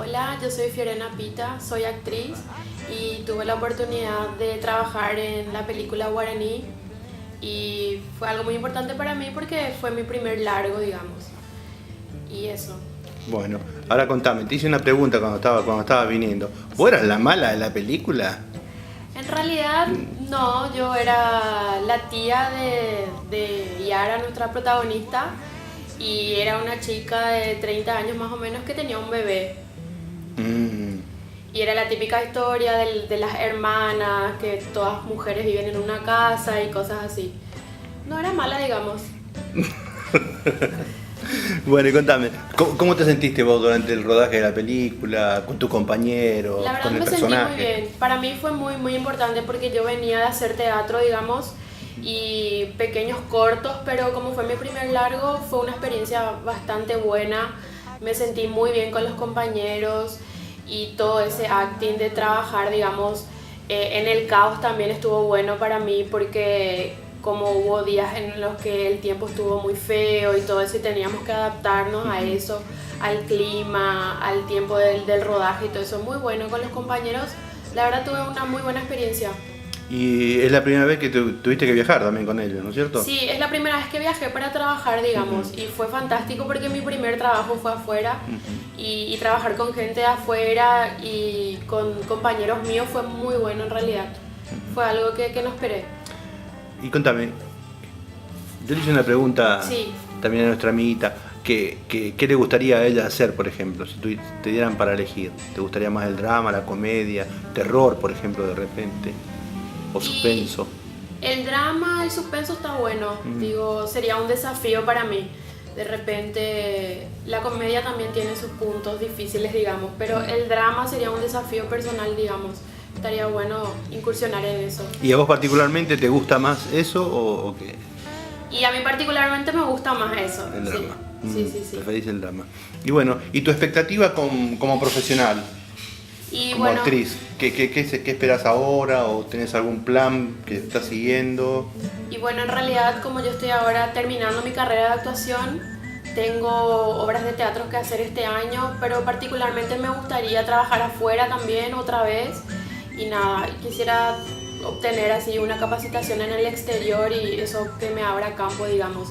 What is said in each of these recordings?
Hola, yo soy Fiorena Pita, soy actriz y tuve la oportunidad de trabajar en la película Guaraní y fue algo muy importante para mí porque fue mi primer largo, digamos. Y eso. Bueno, ahora contame, te hice una pregunta cuando estaba viniendo. ¿Vos eras la mala de la película? En realidad no, yo era la tía de Yara, nuestra protagonista, y era una chica de 30 años más o menos que tenía un bebé. Mm. Y era la típica historia de las hermanas, que todas mujeres viven en una casa y cosas así. No era mala, digamos. Bueno, y contame, ¿cómo te sentiste vos durante el rodaje de la película, con tu compañero, La verdad con el me sentí personaje? muy bien. Para mí fue muy importante porque yo venía de hacer teatro, digamos, y pequeños cortos, pero como fue mi primer largo, fue una experiencia bastante buena. Me sentí muy bien con los compañeros y todo ese acting de trabajar, digamos, en el caos también estuvo bueno para mí porque como hubo días en los que el tiempo estuvo muy feo y todo eso y teníamos que adaptarnos a eso, al clima, al tiempo del rodaje y todo eso, muy bueno con los compañeros. La verdad tuve una muy buena experiencia. Y es la primera vez que tuviste que viajar también con ellos, ¿no es cierto? Sí, es la primera vez que viajé para trabajar, digamos, y fue fantástico porque mi primer trabajo fue afuera y trabajar con gente de afuera y con compañeros míos fue muy bueno en realidad. Fue algo que no esperé. Y contame, yo le hice una pregunta Sí. también a nuestra amiguita, ¿qué le gustaría a ella hacer, por ejemplo, si te dieran para elegir? ¿Te gustaría más el drama, la comedia, terror, por ejemplo, de repente? ¿O suspenso? El drama, el suspenso está bueno, digo, sería un desafío para mí. De repente, la comedia también tiene sus puntos difíciles, digamos, pero el drama sería un desafío personal, digamos. Estaría bueno incursionar en eso. ¿Y a vos particularmente te gusta más eso o qué? Y a mí particularmente me gusta más eso. El drama. Sí. Preferís el drama. Y bueno, ¿y tu expectativa como profesional, Y como bueno, actriz? ¿Qué esperas ahora o tenés algún plan que estás siguiendo? y bueno, en realidad como yo estoy ahora terminando mi carrera de actuación, tengo obras de teatro que hacer este año, pero particularmente me gustaría trabajar afuera también otra vez. Y nada, quisiera obtener así una capacitación en el exterior y eso que me abra campo, digamos.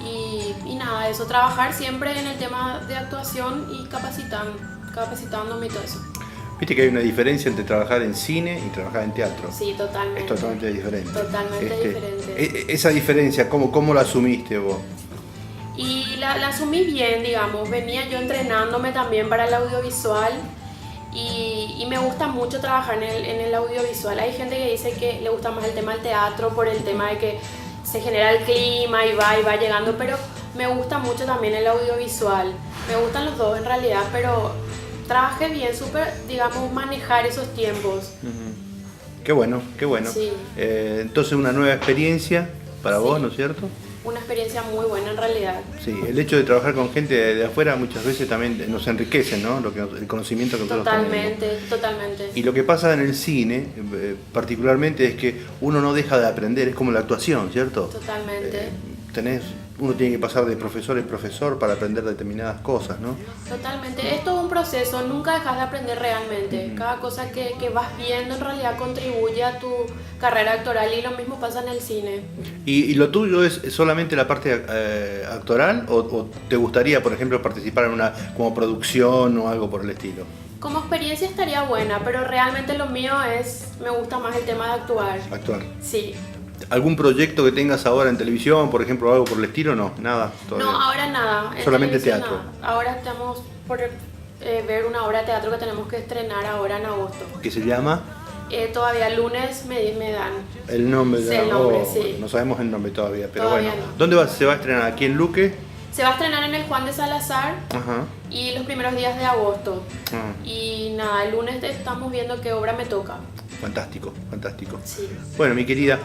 Y nada, eso, trabajar siempre en el tema de actuación y capacitándome y todo eso. Viste que hay una diferencia entre trabajar en cine y trabajar en teatro. Sí, totalmente. Es totalmente diferente. Totalmente diferente. Esa diferencia, ¿cómo la asumiste vos? Y la asumí bien, digamos. Venía yo entrenándome también para el audiovisual y me gusta mucho trabajar en el audiovisual. Hay gente que dice que le gusta más el tema del teatro por el tema de que se genera el clima y va llegando, pero me gusta mucho también el audiovisual. Me gustan los dos en realidad, pero trabajé bien, súper, digamos, manejar esos tiempos. Qué bueno, qué bueno. Sí. Entonces una nueva experiencia para Sí. vos, ¿no es cierto? Una experiencia muy buena en realidad. Sí, el hecho de trabajar con gente de afuera muchas veces también nos enriquece, ¿no? El conocimiento que nosotros tenemos. Totalmente. Y lo que pasa en el cine, particularmente, es que uno no deja de aprender, es como la actuación, ¿cierto? Totalmente. Uno tiene que pasar de profesor en profesor para aprender determinadas cosas, ¿no? Totalmente. Es todo un proceso, nunca dejas de aprender realmente. Cada cosa que vas viendo en realidad contribuye a tu carrera actoral y lo mismo pasa en el cine. ¿Y lo tuyo es solamente la parte actoral o te gustaría, por ejemplo, participar en una como producción o algo por el estilo? Como experiencia estaría buena, pero realmente lo mío me gusta más el tema de actuar. Actuar. Sí. ¿Algún proyecto que tengas ahora en televisión, por ejemplo, o algo por el estilo? No, nada. Todavía. No, ahora nada. En Solamente televisión teatro. nada. Ahora estamos por ver una obra de teatro que tenemos que estrenar ahora en agosto. ¿Qué se llama? Todavía el lunes me dan. El nombre. Sí, el nombre, sí. No sabemos el nombre todavía, pero Todavía bueno. no. ¿Dónde se va a estrenar? ¿Aquí en Luque? Se va a estrenar en el Juan de Salazar Ajá. y los primeros días de agosto. Ah, Y nada, el lunes estamos viendo qué obra me toca. fantástico, fantástico. Sí. Bueno, mi querida,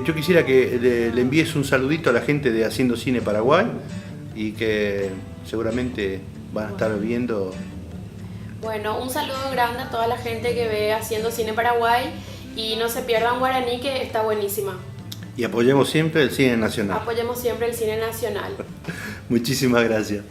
yo quisiera que le envíes un saludito a la gente de Haciendo Cine Paraguay y que seguramente van a estar viendo. Bueno, un saludo grande a toda la gente que ve Haciendo Cine Paraguay y no se pierdan Guaraní, que está buenísima. Y apoyemos siempre el cine nacional. Apoyemos siempre el cine nacional. Muchísimas gracias.